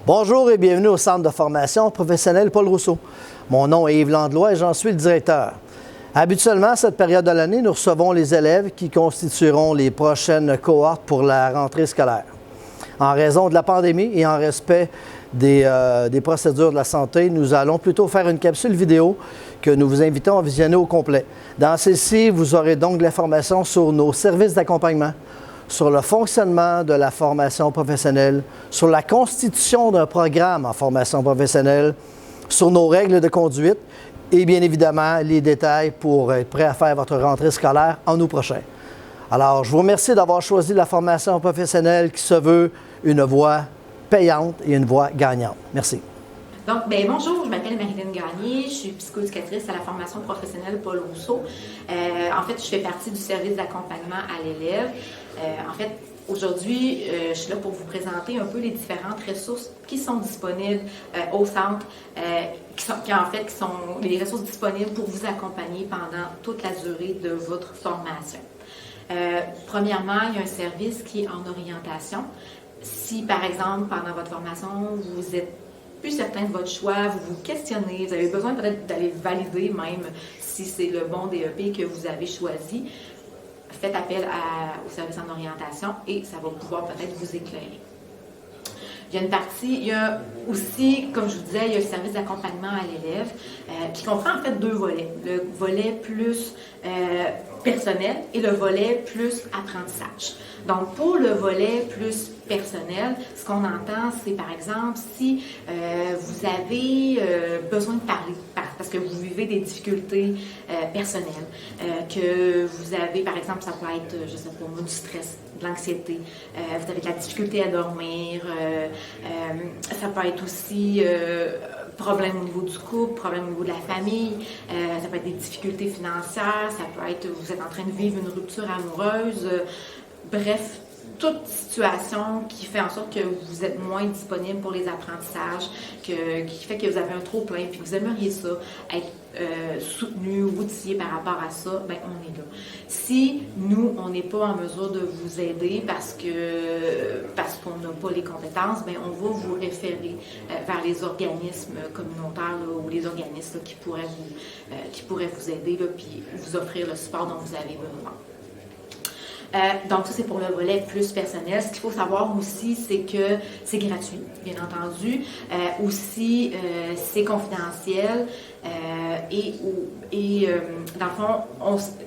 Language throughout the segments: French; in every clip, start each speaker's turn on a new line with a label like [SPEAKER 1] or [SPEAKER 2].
[SPEAKER 1] Bonjour et bienvenue au Centre de formation professionnelle Paul Rousseau. Mon nom est Yves Landlois et j'en suis le directeur. Habituellement, à cette période de l'année, nous recevons les élèves qui constitueront les prochaines cohortes pour la rentrée scolaire. En raison de la pandémie et en respect des procédures de la santé, nous allons plutôt faire une capsule vidéo que nous vous invitons à visionner au complet. Dans celle-ci, vous aurez donc de l'information sur nos services d'accompagnement, sur le fonctionnement de la formation professionnelle, sur la constitution d'un programme en formation professionnelle, sur nos règles de conduite et bien évidemment les détails pour être prêt à faire votre rentrée scolaire en août prochain. Alors, je vous remercie d'avoir choisi la formation professionnelle qui se veut une voie payante et une voie gagnante. Merci.
[SPEAKER 2] Donc, bonjour, je m'appelle Marilyn Gagné, je suis psychoéducatrice à la formation professionnelle Paul Rousseau. En fait, je fais partie du service d'accompagnement à l'élève. Aujourd'hui, je suis là pour vous présenter un peu les différentes ressources qui sont disponibles au centre, qui sont les ressources disponibles pour vous accompagner pendant toute la durée de votre formation. Premièrement, il y a un service qui est en orientation. Si, par exemple, pendant votre formation, vous êtes plus certain de votre choix, vous vous questionnez, vous avez besoin peut-être d'aller valider même si c'est le bon DEP que vous avez choisi, faites appel au service en orientation et ça va pouvoir peut-être vous éclairer. Il y a aussi, comme je vous disais, il y a le service d'accompagnement à l'élève qui comprend en fait deux volets. Le volet plus personnel et le volet plus apprentissage. Donc, pour le volet plus personnel, ce qu'on entend, c'est par exemple si vous avez besoin de parler parce que vous vivez des difficultés personnelles, que vous avez, par exemple, ça peut être, je sais pas, du stress, de l'anxiété, vous avez de la difficulté à dormir, ça peut être aussi problème au niveau du couple, problème au niveau de la famille, ça peut être des difficultés financières, ça peut être vous êtes en train de vivre une rupture amoureuse, bref, toute situation qui fait en sorte que vous êtes moins disponible pour les apprentissages, qui fait que vous avez un trop-plein, puis que vous aimeriez ça, être soutenu ou outillé par rapport à ça, on est là. Si nous, on n'est pas en mesure de vous aider parce qu'on n'a pas les compétences, on va vous référer vers les organismes communautaires là, ou les organismes là, qui pourraient vous aider là, puis vous offrir le support dont vous avez besoin. Donc ça, c'est pour le volet plus personnel. Ce qu'il faut savoir aussi, c'est que c'est gratuit, bien entendu. Aussi, c'est confidentiel. Dans le fond,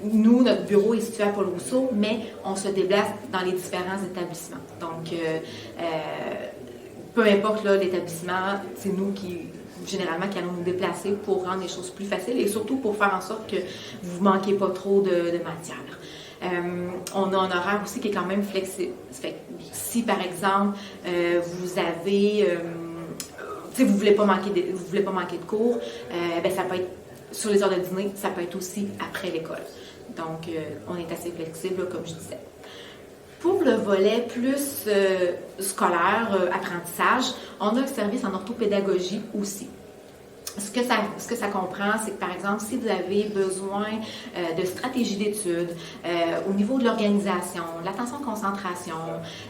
[SPEAKER 2] nous, notre bureau est situé à Paul Rousseau, mais on se déplace dans les différents établissements. Donc, peu importe là, l'établissement, c'est nous généralement qui allons nous déplacer pour rendre les choses plus faciles et surtout pour faire en sorte que vous ne manquez pas trop de matière. On a un horaire aussi qui est quand même flexible. Si par exemple vous avez, vous voulez pas manquer de cours, ça peut être sur les heures de dîner, ça peut être aussi après l'école. Donc on est assez flexible comme je disais. Pour le volet plus scolaire, apprentissage, on a un service en orthopédagogie aussi. Ce que ça comprend, c'est que, par exemple, si vous avez besoin de stratégie d'études, au niveau de l'organisation, l'attention-concentration,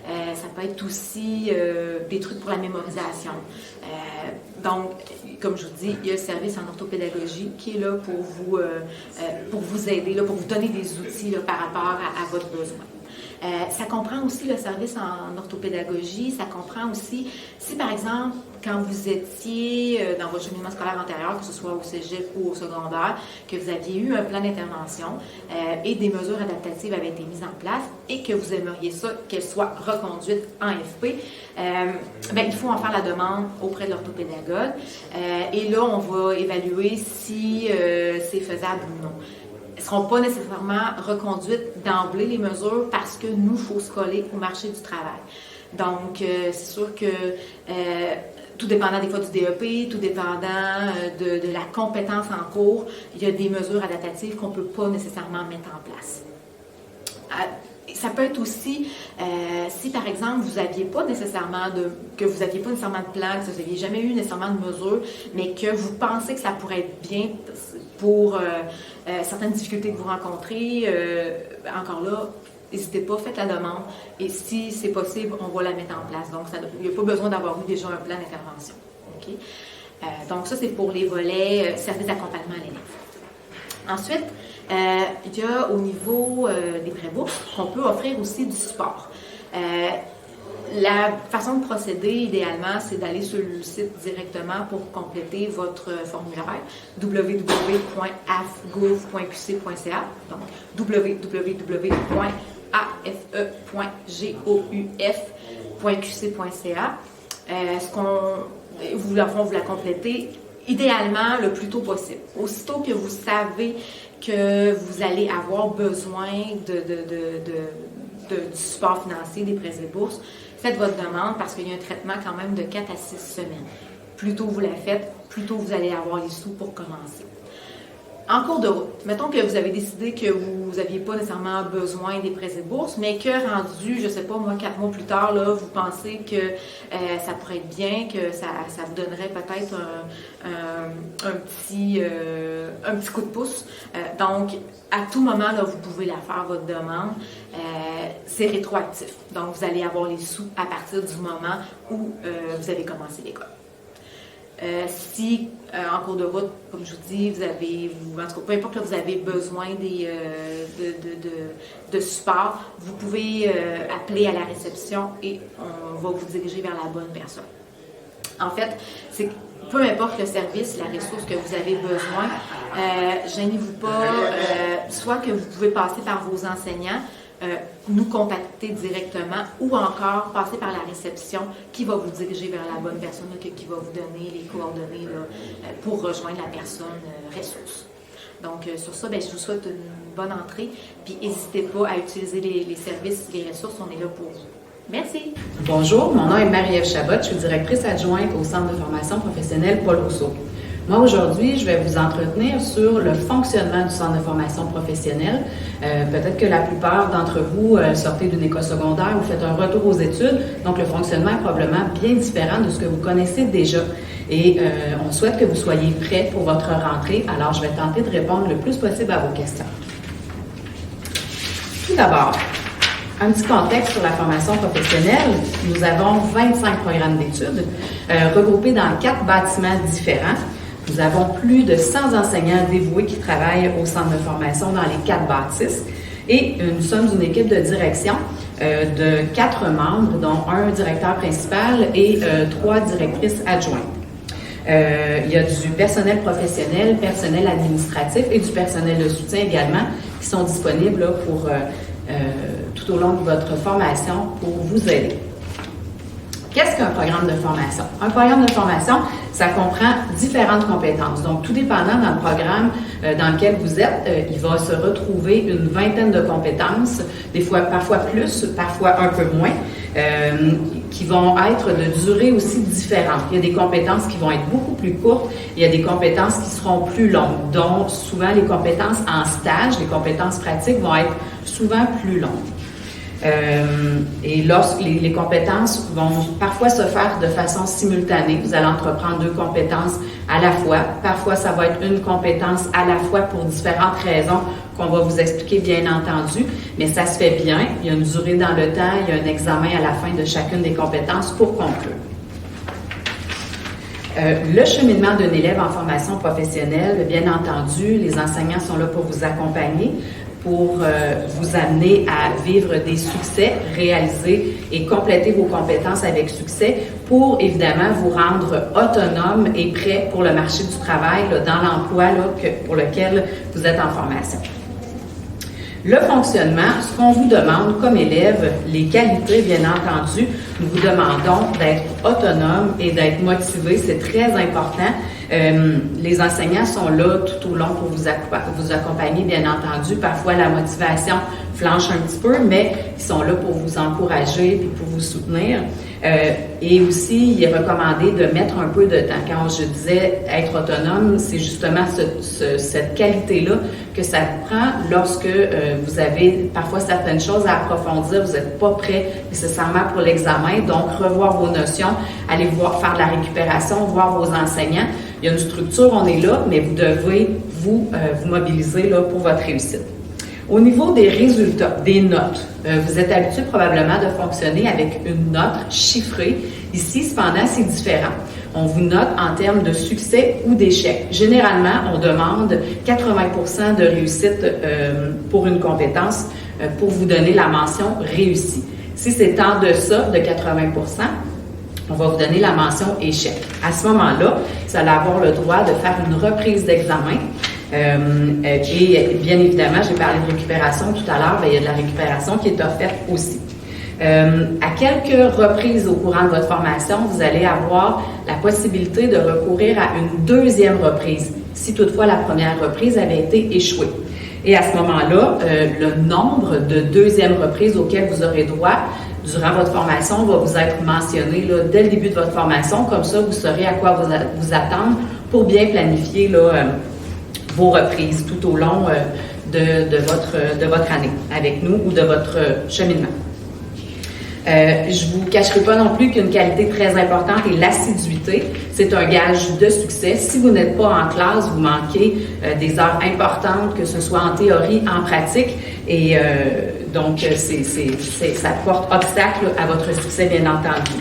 [SPEAKER 2] ça peut être aussi des trucs pour la mémorisation. Donc, comme je vous dis, il y a le service en orthopédagogie qui est là pour vous aider, là, pour vous donner des outils là, par rapport à votre besoin. Ça comprend aussi le service en orthopédagogie, ça comprend aussi, si par exemple, quand vous étiez dans votre cheminement scolaire antérieur, que ce soit au cégep ou au secondaire, que vous aviez eu un plan d'intervention et des mesures adaptatives avaient été mises en place et que vous aimeriez ça, qu'elles soient reconduites en FP, il faut en faire la demande auprès de l'orthopédagogue et là, on va évaluer si c'est faisable ou non. Elles ne seront pas nécessairement reconduites d'emblée, les mesures, parce que nous, il faut se coller au marché du travail. Donc, c'est sûr que tout dépendant des fois du DEP, tout dépendant de la compétence en cours, il y a des mesures adaptatives qu'on ne peut pas nécessairement mettre en place. Ça peut être aussi, si par exemple vous n'aviez pas nécessairement de plan, que vous n'aviez jamais eu nécessairement de mesures, mais que vous pensez que ça pourrait être bien pour certaines difficultés que vous rencontrez, encore là, n'hésitez pas, faites la demande et si c'est possible, on va la mettre en place. Donc, il n'y a pas besoin d'avoir eu déjà un plan d'intervention. Okay? Donc, ça, c'est pour les volets services d'accompagnement à l'élève. Ensuite, il y a au niveau des prêts bourses qu'on peut offrir aussi du support. La façon de procéder, idéalement, c'est d'aller sur le site directement pour compléter votre formulaire www.afgouf.qc.ca, donc www.afe.gouf.qc.ca. Vous la complétez idéalement le plus tôt possible. Aussitôt que vous savez que vous allez avoir besoin du support financier, des prêts et bourses, faites votre demande parce qu'il y a un traitement quand même de 4 à 6 semaines. Plus tôt vous la faites, plus tôt vous allez avoir les sous pour commencer. En cours de route, mettons que vous avez décidé que vous n'aviez pas nécessairement besoin des prêts et bourses, mais que rendu, je ne sais pas, 4 mois plus tard, là, vous pensez que ça pourrait être bien, que ça vous donnerait peut-être un petit coup de pouce. Donc, à tout moment, là, vous pouvez la faire, votre demande. C'est rétroactif. Donc, vous allez avoir les sous à partir du moment où vous avez commencé l'école. Si, en cours de route, comme je vous dis, en tout cas, peu importe que vous avez besoin de support, vous pouvez appeler à la réception et on va vous diriger vers la bonne personne. En fait, c'est peu importe le service, la ressource que vous avez besoin, gênez-vous pas, soit que vous pouvez passer par vos enseignants, nous contacter directement ou encore passer par la réception qui va vous diriger vers la bonne personne, qui va vous donner les coordonnées pour rejoindre la personne ressource. Donc, sur ça, je vous souhaite une bonne entrée. Puis, n'hésitez pas à utiliser les services, les ressources, on est là pour vous. Merci.
[SPEAKER 3] Bonjour, mon nom est Marie-Ève Chabot, je suis directrice adjointe au Centre de formation professionnelle Paul Rousseau. Moi, aujourd'hui, je vais vous entretenir sur le fonctionnement du Centre de formation professionnelle. Peut-être que la plupart d'entre vous sortez d'une école secondaire ou faites un retour aux études, donc le fonctionnement est probablement bien différent de ce que vous connaissez déjà. Et on souhaite que vous soyez prêts pour votre rentrée, alors je vais tenter de répondre le plus possible à vos questions. Tout d'abord, un petit contexte sur la formation professionnelle. Nous avons 25 programmes d'études regroupés dans 4 bâtiments différents. Nous avons plus de 100 enseignants dévoués qui travaillent au centre de formation dans les 4 bâtisses. Et nous sommes une équipe de direction de 4 membres, dont un directeur principal et 3 directrices adjointes. Il y a du personnel professionnel, personnel administratif et du personnel de soutien également qui sont disponibles là, pour tout au long de votre formation pour vous aider. Qu'est-ce qu'un programme de formation? Un programme de formation, ça comprend différentes compétences. Donc, tout dépendant dans le programme dans lequel vous êtes, il va se retrouver une vingtaine de compétences, parfois plus, parfois un peu moins, qui vont être de durée aussi différente. Il y a des compétences qui vont être beaucoup plus courtes, il y a des compétences qui seront plus longues, dont souvent les compétences en stage, les compétences pratiques vont être souvent plus longues. Et lorsque les compétences vont parfois se faire de façon simultanée, vous allez entreprendre 2 compétences à la fois. Parfois, ça va être une compétence à la fois pour différentes raisons qu'on va vous expliquer bien entendu, mais ça se fait bien. Il y a une durée dans le temps, il y a un examen à la fin de chacune des compétences pour conclure. Le cheminement d'un élève en formation professionnelle, bien entendu, les enseignants sont là pour vous accompagner, pour vous amener à vivre des succès, réaliser et compléter vos compétences avec succès pour, évidemment, vous rendre autonome et prêt pour le marché du travail, là, dans l'emploi pour lequel vous êtes en formation. Le fonctionnement, ce qu'on vous demande comme élève, les qualités, bien entendu, nous vous demandons d'être autonome et d'être motivé, c'est très important. Les enseignants sont là tout au long pour vous accompagner, bien entendu. Parfois, la motivation flanche un petit peu, mais ils sont là pour vous encourager et pour vous soutenir. Et aussi, il est recommandé de mettre un peu de temps. Quand je disais être autonome, c'est justement cette qualité-là que ça prend lorsque vous avez parfois certaines choses à approfondir, vous n'êtes pas prêt nécessairement pour l'examen, donc revoir vos notions, aller faire de la récupération, voir vos enseignants. Il y a une structure, on est là, mais vous devez vous mobiliser là, pour votre réussite. Au niveau des résultats, des notes, vous êtes habitué probablement de fonctionner avec une note chiffrée. Ici, cependant, c'est différent. On vous note en termes de succès ou d'échec. Généralement, on demande 80% de réussite pour une compétence pour vous donner la mention réussie. Si c'est en deçà de 80%, on va vous donner la mention échec. À ce moment-là, vous allez avoir le droit de faire une reprise d'examen. Et bien évidemment, j'ai parlé de récupération tout à l'heure, il y a de la récupération qui est offerte aussi. À quelques reprises au courant de votre formation, vous allez avoir la possibilité de recourir à une deuxième reprise, si toutefois la première reprise avait été échouée. Et à ce moment-là, le nombre de deuxièmes reprises auxquelles vous aurez droit durant votre formation va vous être mentionné là, dès le début de votre formation. Comme ça, vous saurez à quoi vous attendre pour bien planifier là, vos reprises tout au long de votre année avec nous ou de votre cheminement. Je vous cacherai pas non plus qu'une qualité très importante est l'assiduité. C'est un gage de succès. Si vous n'êtes pas en classe, vous manquez des heures importantes, que ce soit en théorie, en pratique, et donc ça porte obstacle à votre succès, bien entendu.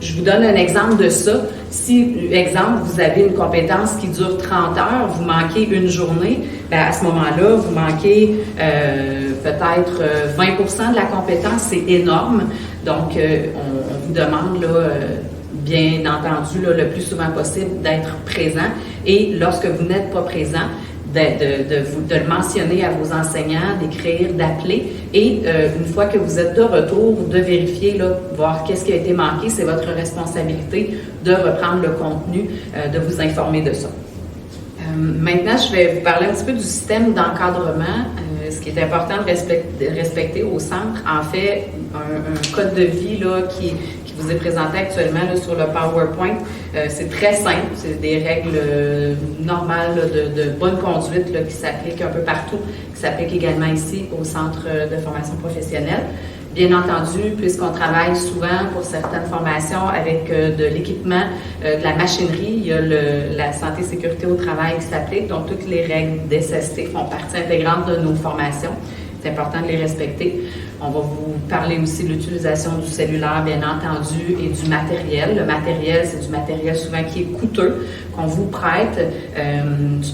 [SPEAKER 3] Je vous donne un exemple de ça. Si, exemple, vous avez une compétence qui dure 30 heures, vous manquez une journée, bien à ce moment-là, vous manquez peut-être 20% de la compétence, c'est énorme. Donc, on vous demande, là, bien entendu, là, le plus souvent possible d'être présent. Et lorsque vous n'êtes pas présent, de le mentionner à vos enseignants, d'écrire, d'appeler. Et une fois que vous êtes de retour, de vérifier, là, voir qu'est-ce qui a été manqué. C'est votre responsabilité de reprendre le contenu, de vous informer de ça. Maintenant, je vais vous parler un petit peu du système d'encadrement. Ce qui est important de respecter au centre, en fait, un code de vie là, qui vous est présenté actuellement là, sur le PowerPoint. C'est très simple, c'est des règles normales là, de bonne conduite là, qui s'appliquent un peu partout, qui s'appliquent également ici au Centre de formation professionnelle. Bien entendu, puisqu'on travaille souvent pour certaines formations avec de l'équipement, de la machinerie, il y a la santé et sécurité au travail qui s'applique, donc toutes les règles d'SST font partie intégrante de nos formations. C'est important de les respecter. On va vous parler aussi de l'utilisation du cellulaire, bien entendu, et du matériel. Le matériel, c'est du matériel souvent qui est coûteux, qu'on vous prête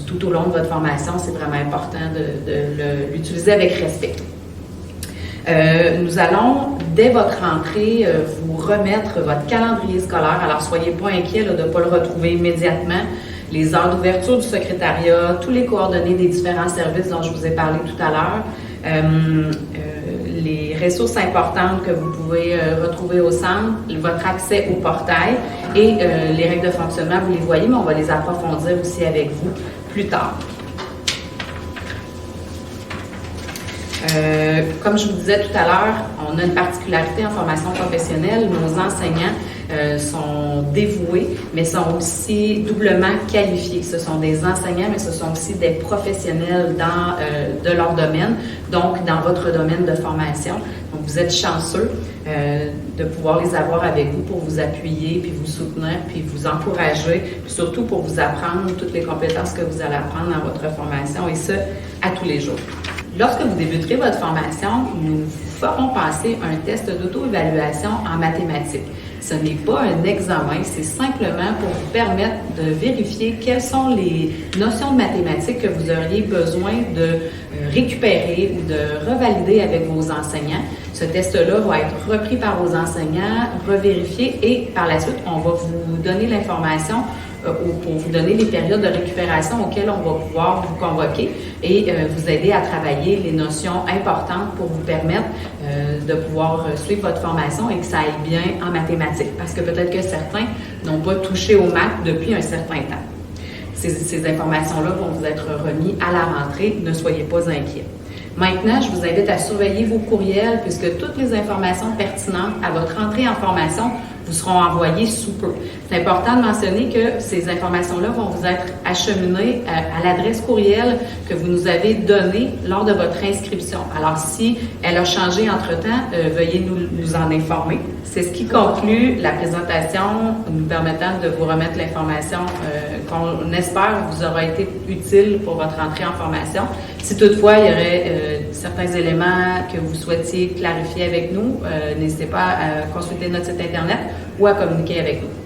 [SPEAKER 3] tout au long de votre formation. C'est vraiment important de l'utiliser avec respect. Nous allons, dès votre rentrée, vous remettre votre calendrier scolaire. Alors, soyez pas inquiets de ne pas le retrouver immédiatement. Les heures d'ouverture du secrétariat, tous les coordonnées des différents services dont je vous ai parlé tout à l'heure, les ressources importantes que vous pouvez retrouver au centre, votre accès au portail et les règles de fonctionnement, vous les voyez, mais on va les approfondir aussi avec vous plus tard. Comme je vous disais tout à l'heure, on a une particularité en formation professionnelle. Nos enseignants sont dévoués, mais sont aussi doublement qualifiés. Ce sont des enseignants, mais ce sont aussi des professionnels de leur domaine, donc dans votre domaine de formation. Donc, vous êtes chanceux de pouvoir les avoir avec vous pour vous appuyer, puis vous soutenir, puis vous encourager, puis surtout pour vous apprendre toutes les compétences que vous allez apprendre dans votre formation, et ce, à tous les jours. Lorsque vous débuterez votre formation, nous vous ferons passer un test d'auto-évaluation en mathématiques. Ce n'est pas un examen, c'est simplement pour vous permettre de vérifier quelles sont les notions de mathématiques que vous auriez besoin de récupérer ou de revalider avec vos enseignants. Ce test-là va être repris par vos enseignants, revérifié, et par la suite, on va vous donner l'information pour vous donner les périodes de récupération auxquelles on va pouvoir vous convoquer et vous aider à travailler les notions importantes pour vous permettre de pouvoir suivre votre formation et que ça aille bien en mathématiques. Parce que peut-être que certains n'ont pas touché aux maths depuis un certain temps. Ces informations-là vont vous être remises à la rentrée. Ne soyez pas inquiets. Maintenant, je vous invite à surveiller vos courriels puisque toutes les informations pertinentes à votre entrée en formation vous seront envoyées sous peu. C'est important de mentionner que ces informations-là vont vous être acheminées à l'adresse courriel que vous nous avez donnée lors de votre inscription. Alors, si elle a changé entre-temps, veuillez nous en informer. C'est ce qui conclut la présentation, nous permettant de vous remettre l'information qu'on espère vous aura été utile pour votre entrée en formation. Si toutefois il y aurait certains éléments que vous souhaitiez clarifier avec nous, n'hésitez pas à consulter notre site Internet ou à communiquer avec nous.